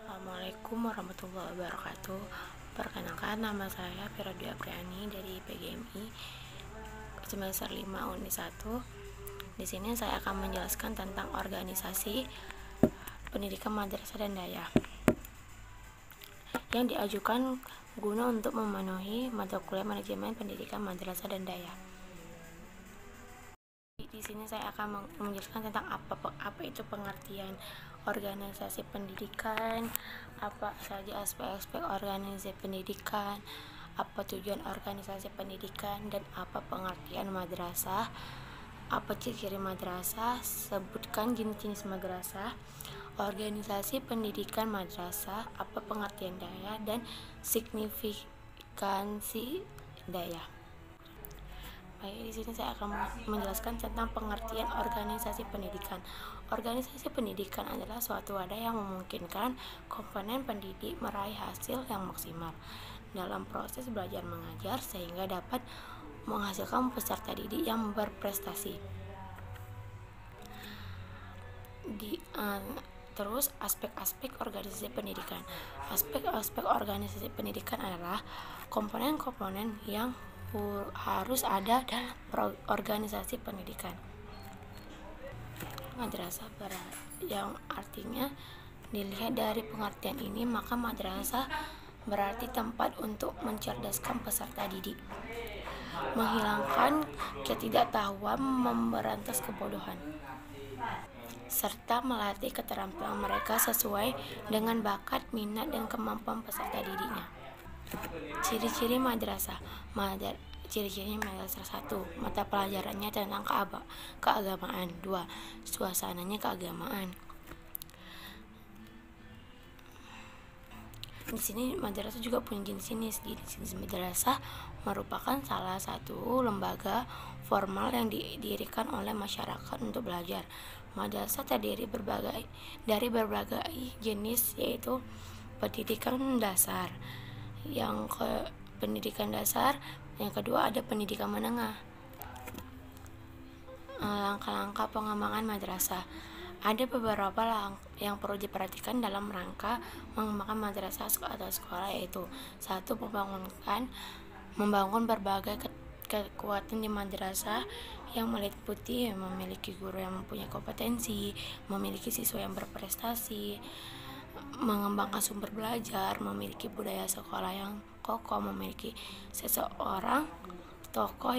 Assalamualaikum warahmatullahi wabarakatuh. Perkenalkan, nama saya Firody Apriani dari PGMI semester 5 Unit 1. Di sini saya akan menjelaskan tentang organisasi pendidikan madrasah dan daya yang diajukan guna untuk memenuhi mata kuliah manajemen pendidikan madrasah dan daya. Di sini saya akan menjelaskan tentang apa itu pengertian organisasi pendidikan, apa saja aspek-aspek organisasi pendidikan, apa tujuan organisasi pendidikan, dan apa pengertian madrasah, apa ciri-ciri madrasah, sebutkan jenis-jenis madrasah, organisasi pendidikan madrasah, apa pengertian daya, dan signifikansi daya. Baik, di sini saya akan menjelaskan tentang pengertian organisasi pendidikan. Organisasi pendidikan adalah suatu wadah yang memungkinkan komponen pendidik meraih hasil yang maksimal dalam proses belajar mengajar sehingga dapat menghasilkan peserta didik yang berprestasi. Terus aspek-aspek organisasi pendidikan. Aspek-aspek organisasi pendidikan adalah komponen-komponen yang harus ada dalam organisasi pendidikan. Madrasah yang artinya dilihat dari pengertian ini, maka madrasah berarti tempat untuk mencerdaskan peserta didik, menghilangkan ketidaktahuan, memberantas kebodohan, serta melatih keterampilan mereka sesuai dengan bakat, minat, dan kemampuan peserta didiknya. Ciri-ciri madrasah. Ciri-cirinya madrasah: 1. Mata pelajarannya tentang keagamaan. 2. Suasananya keagamaan. Di sini madrasah juga punya jenis-jenis. Jenis madrasah merupakan salah satu lembaga formal yang didirikan oleh masyarakat untuk belajar. Madrasah terdiri dari berbagai jenis, yaitu pendidikan dasar, pendidikan dasar. Yang kedua ada pendidikan menengah. Langkah-langkah pengembangan madrasah. Ada beberapa yang perlu diperhatikan dalam rangka mengembangkan madrasah atau sekolah, yaitu 1. Membangun berbagai kekuatan di madrasah yang meliputi memiliki guru yang mempunyai kompetensi, memiliki siswa yang berprestasi, mengembangkan sumber belajar, memiliki budaya sekolah yang kokoh, memiliki seseorang tokoh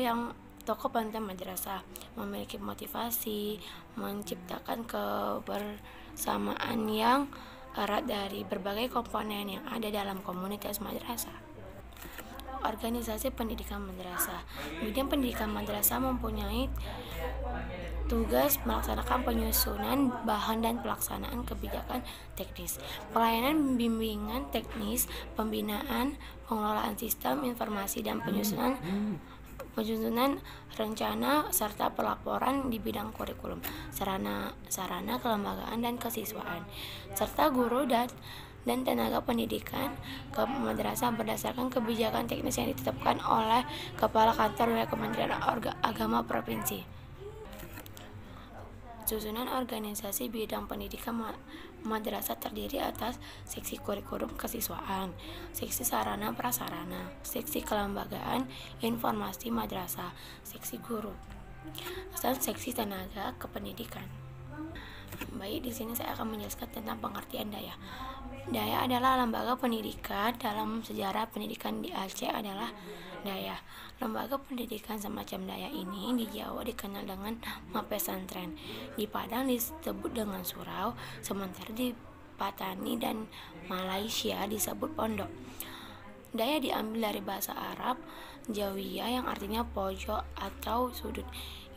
pantai madrasah, memiliki motivasi, menciptakan kebersamaan yang erat dari berbagai komponen yang ada dalam komunitas madrasah. Organisasi pendidikan madrasah. Bidang pendidikan madrasah mempunyai tugas melaksanakan penyusunan bahan dan pelaksanaan kebijakan teknis, pelayanan bimbingan teknis, pembinaan, pengelolaan sistem informasi, dan penyusunan rencana serta pelaporan di bidang kurikulum, sarana kelembagaan dan kesiswaan, serta guru dan tenaga pendidikan ke madrasah berdasarkan kebijakan teknis yang ditetapkan oleh Kepala Kantor Wilayah Kementerian Agama Provinsi. Susunan organisasi bidang pendidikan madrasah terdiri atas seksi kurikulum kesiswaan, seksi sarana prasarana, seksi kelembagaan informasi madrasah, seksi guru, dan seksi tenaga kependidikan. Baik, di sini saya akan menjelaskan tentang pengertian daya. Daya adalah lembaga pendidikan. Dalam sejarah pendidikan di Aceh adalah daya. Lembaga pendidikan semacam daya ini di Jawa dikenal dengan nama pesantren, di Padang disebut dengan surau, sementara di Patani dan Malaysia disebut pondok. Daya diambil dari bahasa Arab Jawiyah yang artinya pojok atau sudut,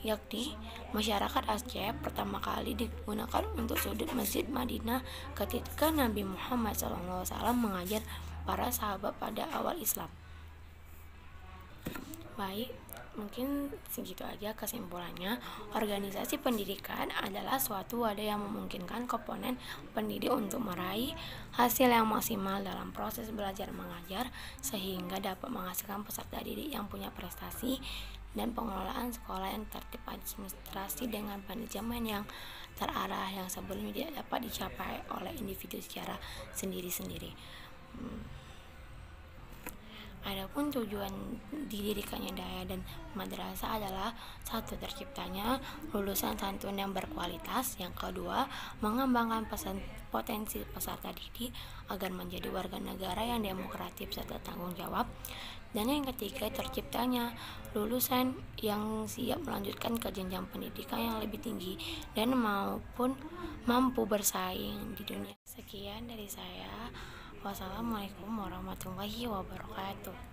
yakni masyarakat Aceh pertama kali digunakan untuk sudut Masjid Madinah ketika Nabi Muhammad SAW mengajar para sahabat pada awal Islam. Baik, mungkin segitu aja kesimpulannya. Organisasi pendidikan adalah suatu wadah yang memungkinkan komponen pendidik untuk meraih hasil yang maksimal dalam proses belajar mengajar sehingga dapat menghasilkan peserta didik yang punya prestasi, dan pengelolaan sekolah yang tertib, administrasi dengan manajemen yang terarah yang sebelumnya tidak dapat dicapai oleh individu secara sendiri-sendiri. Adapun tujuan didirikannya daya dan madrasah adalah: satu, terciptanya lulusan santun yang berkualitas; yang kedua, mengembangkan potensi peserta didik agar menjadi warga negara yang demokratis serta tanggung jawab; dan yang ketiga, terciptanya lulusan yang siap melanjutkan ke jenjang pendidikan yang lebih tinggi dan mampu bersaing di dunia. Sekian dari saya. Wassalamualaikum warahmatullahi wabarakatuh.